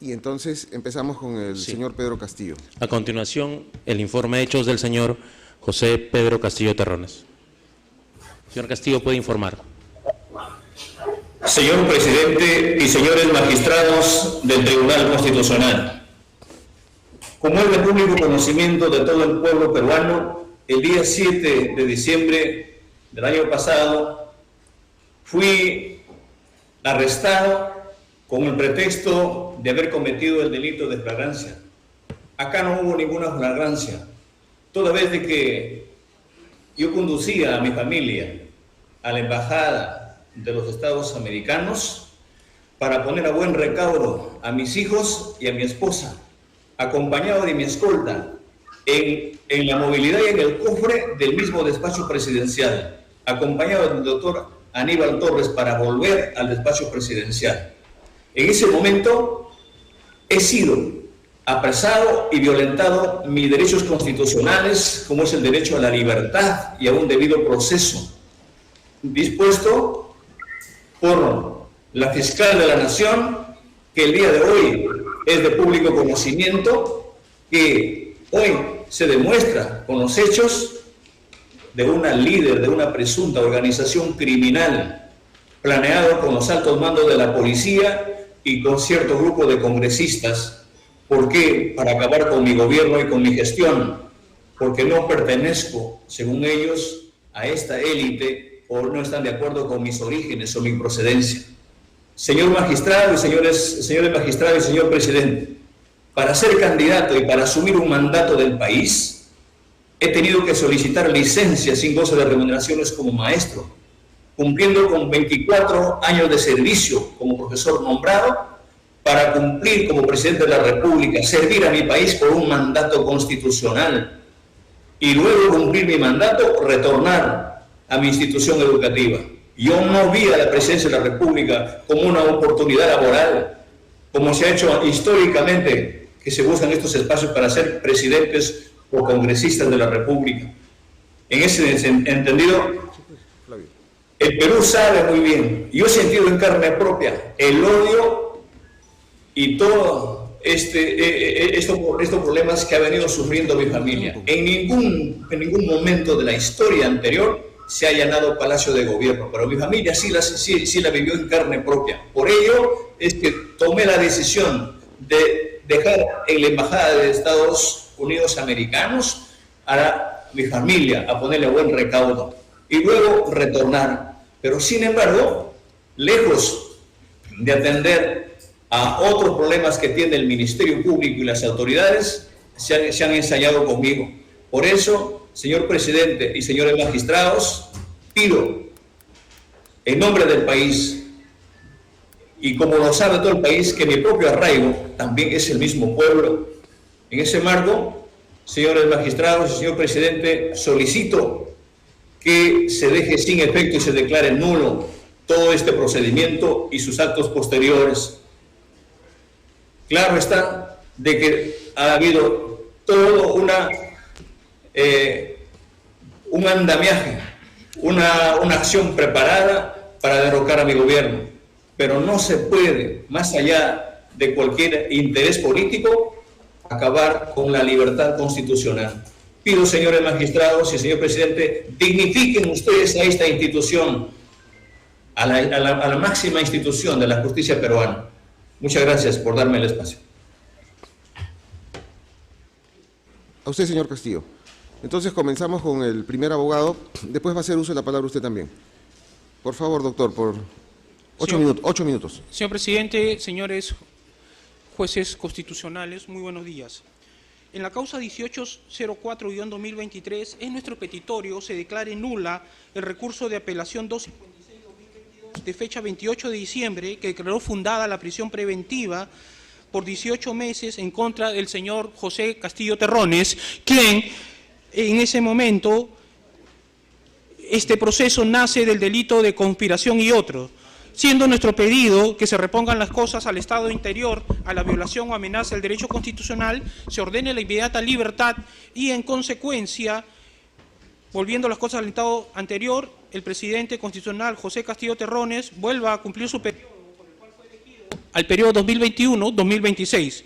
Y entonces empezamos con el señor Pedro Castillo. A continuación, el informe de hechos del señor José Pedro Castillo Terrones. Señor Castillo, puede informar. Señor presidente y señores magistrados del Tribunal Constitucional, como es de público conocimiento de todo el pueblo peruano, el día 7 de diciembre del año pasado fui arrestado con el pretexto de haber cometido el delito de flagrancia. Acá no hubo ninguna flagrancia, toda vez de que yo conducía a mi familia a la embajada de los Estados Americanos para poner a buen recaudo a mis hijos y a mi esposa, acompañado de mi escolta en la movilidad y en el cofre del mismo despacho presidencial, acompañado del doctor Aníbal Torres para volver al despacho presidencial. En ese momento he sido apresado y violentado mis derechos constitucionales, como es el derecho a la libertad y a un debido proceso, dispuesto por la fiscal de la Nación, que el día de hoy es de público conocimiento, que hoy se demuestra con los hechos de una líder de una presunta organización criminal, planeado con los altos mandos de la policía y con cierto grupo de congresistas. ¿Por qué? Para acabar con mi gobierno y con mi gestión, porque no pertenezco, según ellos, a esta élite o no están de acuerdo con mis orígenes o mi procedencia. Señor magistrado y señores magistrados y señor presidente, para ser candidato y para asumir un mandato del país, he tenido que solicitar licencia sin goce de remuneraciones como maestro, cumpliendo con 24 años de servicio como profesor nombrado, para cumplir como presidente de la República, servir a mi país por un mandato constitucional y luego cumplir mi mandato, retornar a mi institución educativa. Yo no vi a la presidencia de la República como una oportunidad laboral, como se ha hecho históricamente, que se buscan estos espacios para ser presidentes o congresistas de la República. En ese entendido, el Perú sabe muy bien, yo he sentido en carne propia el odio y todos estos problemas que ha venido sufriendo mi familia. En ningún momento de la historia anterior se ha allanado Palacio de Gobierno, pero mi familia sí la vivió en carne propia. Por ello es que tomé la decisión de dejar en la Embajada de Estados Unidos Americanos a mi familia, a ponerle buen recaudo y luego retornar. Pero sin embargo, lejos de atender a otros problemas que tiene el Ministerio Público y las autoridades, se han ensayado conmigo. Por eso, señor presidente y señores magistrados, pido en nombre del país, y como lo sabe todo el país, que mi propio arraigo también es el mismo pueblo. En ese marco, señores magistrados y señor presidente, solicito que se deje sin efecto y se declare nulo todo este procedimiento y sus actos posteriores. Claro está de que ha habido todo un andamiaje, una acción preparada para derrocar a mi gobierno, pero no se puede, más allá de cualquier interés político, acabar con la libertad constitucional. Pido, señores magistrados y señor presidente, dignifiquen ustedes a esta institución, a la máxima institución de la justicia peruana. Muchas gracias por darme el espacio. A usted, señor Castillo. Entonces comenzamos con el primer abogado. Después va a hacer uso de la palabra usted también. Por favor, doctor, por 8 minutos. Señor presidente, señores jueces constitucionales, muy buenos días. En la causa 1804-2023, en nuestro petitorio se declare nula el recurso de apelación 256-2022 de fecha 28 de diciembre, que declaró fundada la prisión preventiva por 18 meses en contra del señor José Castillo Terrones, quien en ese momento, este proceso nace del delito de conspiración y otros, siendo nuestro pedido que se repongan las cosas al Estado interior, a la violación o amenaza del derecho constitucional, se ordene la inmediata libertad y, en consecuencia, volviendo las cosas al Estado anterior, el presidente constitucional José Castillo Terrones vuelva a cumplir su periodo por el cual fue elegido al periodo 2021-2026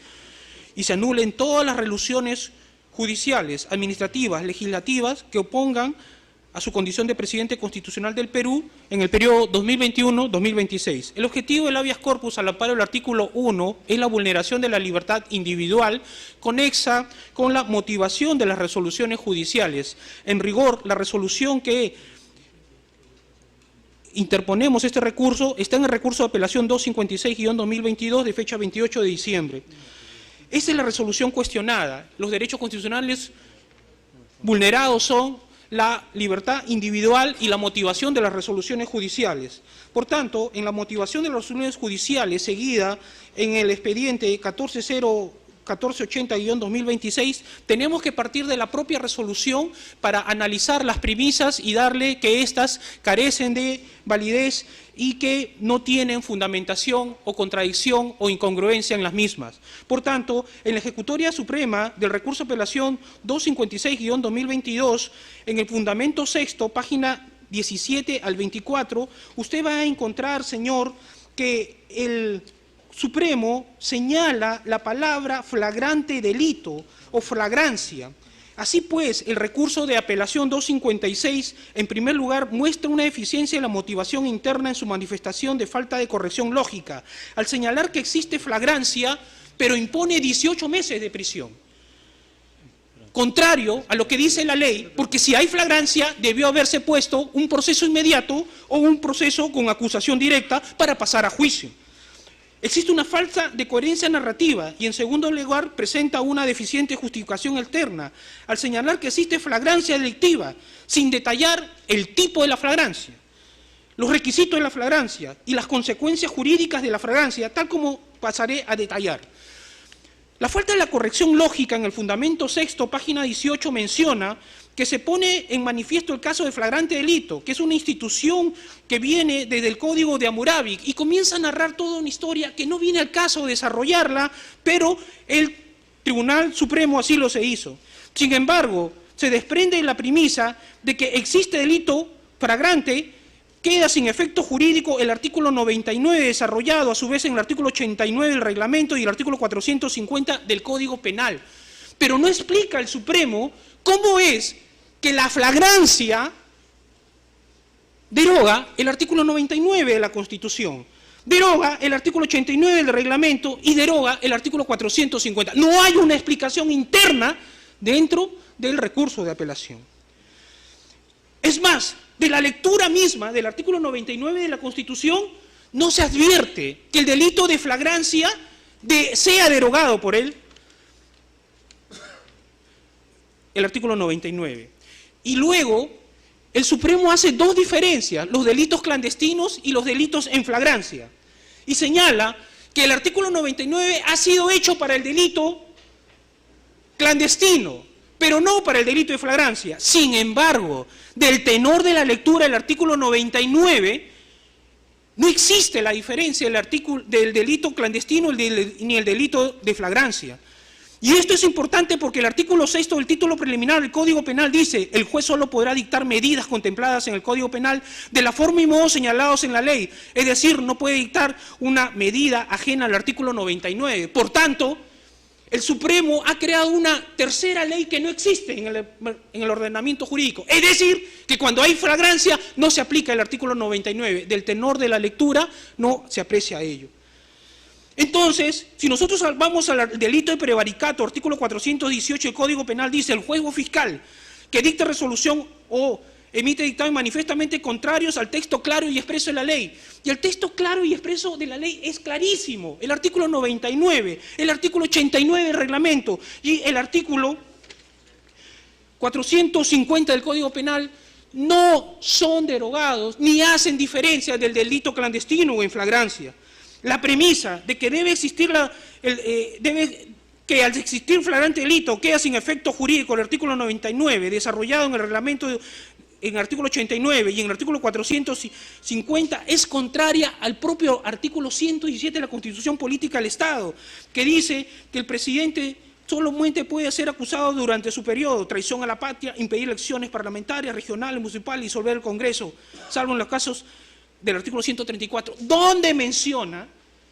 y se anulen todas las resoluciones judiciales, administrativas, legislativas que opongan a su condición de presidente constitucional del Perú en el periodo 2021-2026. El objetivo del habeas corpus al amparo del artículo 1 es la vulneración de la libertad individual conexa con la motivación de las resoluciones judiciales. En rigor, la resolución que interponemos este recurso está en el recurso de apelación 256-2022 de fecha 28 de diciembre. Esa es la resolución cuestionada. Los derechos constitucionales vulnerados son la libertad individual y la motivación de las resoluciones judiciales. Por tanto, en la motivación de las resoluciones judiciales seguida en el expediente 1480-2026, tenemos que partir de la propia resolución para analizar las premisas y darle que éstas carecen de validez y que no tienen fundamentación o contradicción o incongruencia en las mismas. Por tanto, en la ejecutoria suprema del recurso de apelación 256-2022, en el fundamento sexto, página 17 al 24, usted va a encontrar, señor, que el Supremo señala la palabra flagrante delito o flagrancia. Así pues, el recurso de apelación 256, en primer lugar, muestra una deficiencia en la motivación interna en su manifestación de falta de corrección lógica, al señalar que existe flagrancia, pero impone 18 meses de prisión. Contrario a lo que dice la ley, porque si hay flagrancia, debió haberse puesto un proceso inmediato o un proceso con acusación directa para pasar a juicio. Existe una falta de coherencia narrativa y, en segundo lugar, presenta una deficiente justificación alterna al señalar que existe flagrancia delictiva, sin detallar el tipo de la flagrancia, los requisitos de la flagrancia y las consecuencias jurídicas de la flagrancia, tal como pasaré a detallar. La falta de la corrección lógica en el fundamento sexto, página 18, menciona que se pone en manifiesto el caso de flagrante delito, que es una institución que viene desde el Código de Hammurabi y comienza a narrar toda una historia que no viene al caso de desarrollarla, pero el Tribunal Supremo así lo se hizo. Sin embargo, se desprende de la premisa de que existe delito flagrante, queda sin efecto jurídico el artículo 99 desarrollado a su vez en el artículo 89 del reglamento y el artículo 450 del Código Penal. Pero no explica el Supremo cómo es que la flagrancia deroga el artículo 99 de la Constitución, deroga el artículo 89 del reglamento y deroga el artículo 450. No hay una explicación interna dentro del recurso de apelación. Es más, de la lectura misma del artículo 99 de la Constitución no se advierte que el delito de flagrancia sea derogado por él, el artículo 99. Y luego, el Supremo hace dos diferencias, los delitos clandestinos y los delitos en flagrancia. Y señala que el artículo 99 ha sido hecho para el delito clandestino, pero no para el delito de flagrancia. Sin embargo, del tenor de la lectura del artículo 99, no existe la diferencia del delito clandestino ni el delito de flagrancia. Y esto es importante porque el artículo 6 del título preliminar del Código Penal dice: el juez solo podrá dictar medidas contempladas en el Código Penal de la forma y modo señalados en la ley. Es decir, no puede dictar una medida ajena al artículo 99. Por tanto, el Supremo ha creado una tercera ley que no existe en el ordenamiento jurídico. Es decir, que cuando hay flagrancia no se aplica el artículo 99. Del tenor de la lectura no se aprecia ello. Entonces, si nosotros vamos al delito de prevaricato, artículo 418 del Código Penal dice: el juez o fiscal que dicte resolución o emite dictamen manifiestamente contrarios al texto claro y expreso de la ley. Y el texto claro y expreso de la ley es clarísimo. El artículo 99, el artículo 89 del reglamento y el artículo 450 del Código Penal no son derogados ni hacen diferencia del delito clandestino o en flagrancia. La premisa de que debe existir que al existir flagrante delito queda sin efecto jurídico el artículo 99 desarrollado en el reglamento en el artículo 89 y en el artículo 450 es contraria al propio artículo 117 de la Constitución Política del Estado, que dice que el presidente solamente puede ser acusado durante su periodo: traición a la patria, impedir elecciones parlamentarias, regionales, municipales y disolver el Congreso, salvo en los casos del artículo 134, donde menciona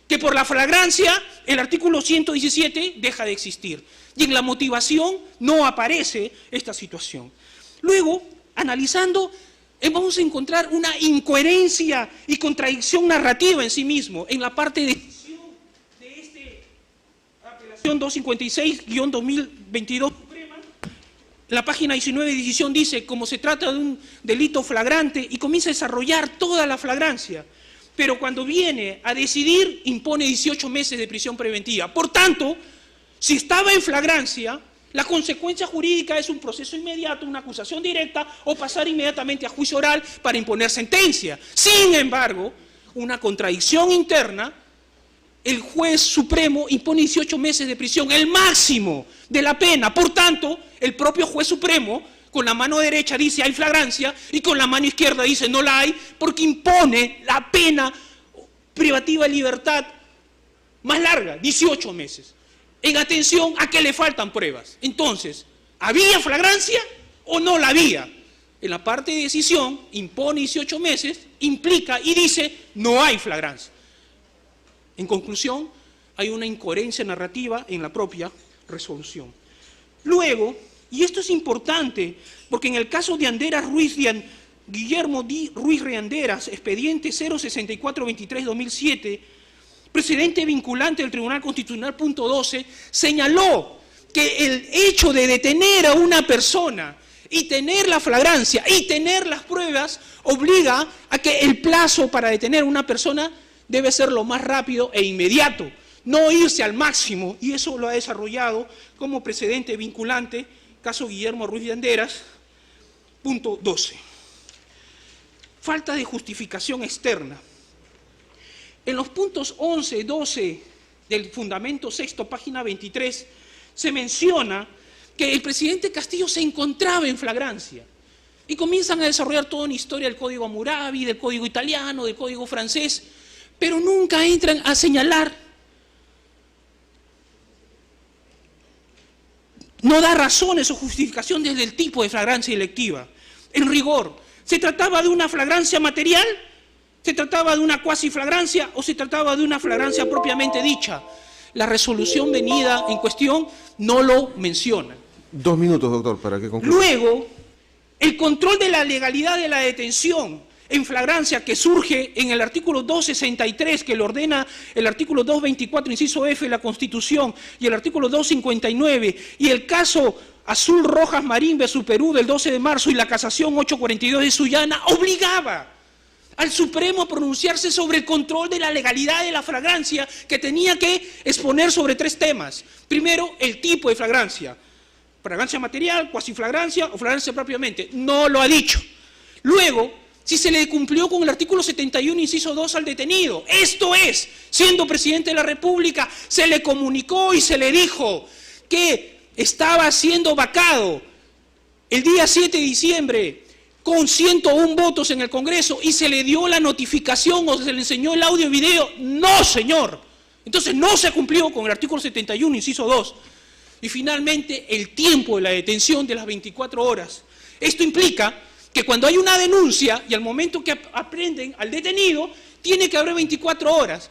que por la flagrancia el artículo 117 deja de existir. Y en la motivación no aparece esta situación. Luego, analizando, vamos a encontrar una incoherencia y contradicción narrativa en sí mismo, en la parte de decisión de esta apelación 256-2022 Suprema. La página 19 de decisión dice, como se trata de un delito flagrante, y comienza a desarrollar toda la flagrancia, pero cuando viene a decidir, impone 18 meses de prisión preventiva. Por tanto, si estaba en flagrancia, la consecuencia jurídica es un proceso inmediato, una acusación directa o pasar inmediatamente a juicio oral para imponer sentencia. Sin embargo, una contradicción interna, el juez supremo impone 18 meses de prisión, el máximo de la pena. Por tanto, el propio juez supremo con la mano derecha dice hay flagrancia y con la mano izquierda dice no la hay, porque impone la pena privativa de libertad más larga, 18 meses. En atención a que le faltan pruebas. Entonces, ¿había flagrancia o no la había? En la parte de decisión, impone 18 meses, implica y dice, no hay flagrancia. En conclusión, hay una incoherencia narrativa en la propia resolución. Luego, y esto es importante, porque en el caso de Anderas Ruiz, Guillermo Ruiz Reanderas, expediente 06423-2007, precedente vinculante del Tribunal Constitucional punto 12, señaló que el hecho de detener a una persona y tener la flagrancia y tener las pruebas obliga a que el plazo para detener a una persona debe ser lo más rápido e inmediato, no irse al máximo, y eso lo ha desarrollado como precedente vinculante, caso Guillermo Ruiz de Anderas, punto 12. Falta de justificación externa. En los puntos 11, 12 del fundamento sexto, página 23, se menciona que el presidente Castillo se encontraba en flagrancia y comienzan a desarrollar toda una historia del Código Hammurabi, del Código Italiano, del Código Francés, pero nunca entran a señalar, no da razones o justificación desde el tipo de flagrancia electiva. En rigor, ¿se trataba de una flagrancia material? ¿Se trataba de una cuasi flagrancia o se trataba de una flagrancia propiamente dicha? La resolución venida en cuestión no lo menciona. 2 minutos, doctor, para que concluya. Luego, el control de la legalidad de la detención en flagrancia que surge en el artículo 263, que lo ordena el artículo 224, inciso F de la Constitución, y el artículo 259, y el caso Azul Rojas Marín versus Perú del 12 de marzo y la casación 842 de Sullana, obligaba al Supremo a pronunciarse sobre el control de la legalidad de la flagrancia, que tenía que exponer sobre 3 temas. Primero, el tipo de flagrancia. Flagrancia material, cuasi flagrancia o flagrancia propiamente. No lo ha dicho. Luego, si se le cumplió con el artículo 71, inciso 2 al detenido. Esto es, siendo presidente de la República, se le comunicó y se le dijo que estaba siendo vacado el día 7 de diciembre con 101 votos en el Congreso y se le dio la notificación o se le enseñó el audio y video. No, señor. Entonces no se cumplió con el artículo 71, inciso 2. Y finalmente el tiempo de la detención de las 24 horas. Esto implica que cuando hay una denuncia y al momento que aprenden al detenido, tiene que haber 24 horas.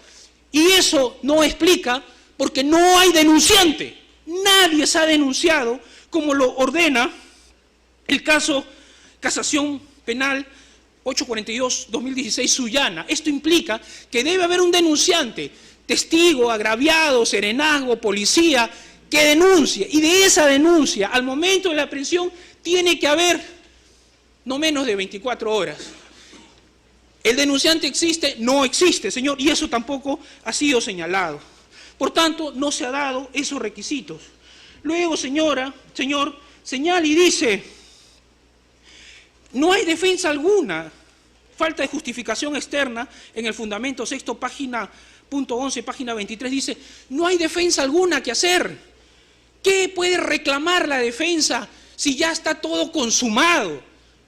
Y eso no explica porque no hay denunciante. Nadie se ha denunciado como lo ordena el caso Casación Penal 842-2016 Sullana. Esto implica que debe haber un denunciante, testigo, agraviado, serenazgo, policía, que denuncie. Y de esa denuncia, al momento de la aprehensión, tiene que haber no menos de 24 horas. ¿El denunciante existe? No existe, señor, y eso tampoco ha sido señalado. Por tanto, no se ha dado esos requisitos. Luego, señor, señala y dice, no hay defensa alguna, falta de justificación externa en el fundamento sexto, punto 11, página 23, dice, no hay defensa alguna que hacer. ¿Qué puede reclamar la defensa si ya está todo consumado?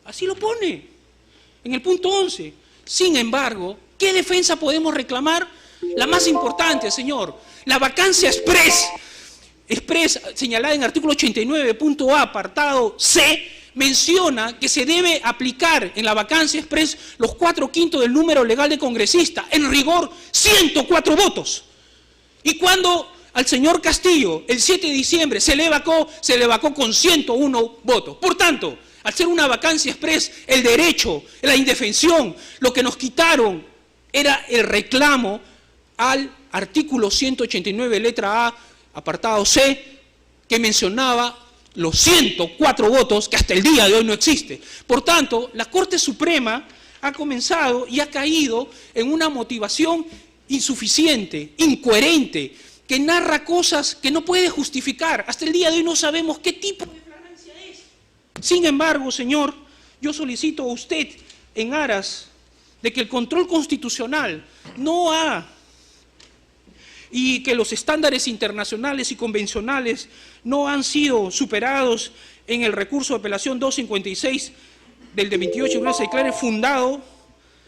Así lo pone en el punto 11. Sin embargo, ¿qué defensa podemos reclamar? La más importante, señor, la vacancia express señalada en el artículo 89, punto A, apartado C, menciona que se debe aplicar en la vacancia express los 4/5 del número legal de congresista, en rigor 104 votos. Y cuando al señor Castillo el 7 de diciembre se le vacó con 101 votos. Por tanto, al ser una vacancia express, el derecho, la indefensión, lo que nos quitaron era el reclamo al artículo 189, letra A, apartado C, que mencionaba los 104 votos que hasta el día de hoy no existe. Por tanto, la Corte Suprema ha comenzado y ha caído en una motivación insuficiente, incoherente, que narra cosas que no puede justificar. Hasta el día de hoy no sabemos qué tipo de flagrancia es. Sin embargo, señor, yo solicito a usted, en aras de que el control constitucional y que los estándares internacionales y convencionales no han sido superados en el recurso de apelación 256 del de 28 se declare fundado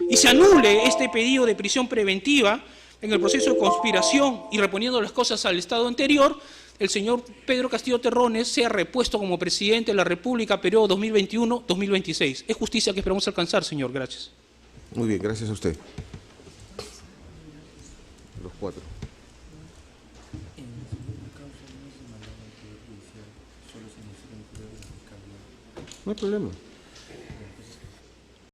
y se anule este pedido de prisión preventiva en el proceso de conspiración y reponiendo las cosas al estado anterior, el señor Pedro Castillo Terrones sea repuesto como presidente de la República periodo 2021-2026. Es justicia que esperamos alcanzar, señor. Gracias. Muy bien, gracias a usted. Los 4. No hay problema.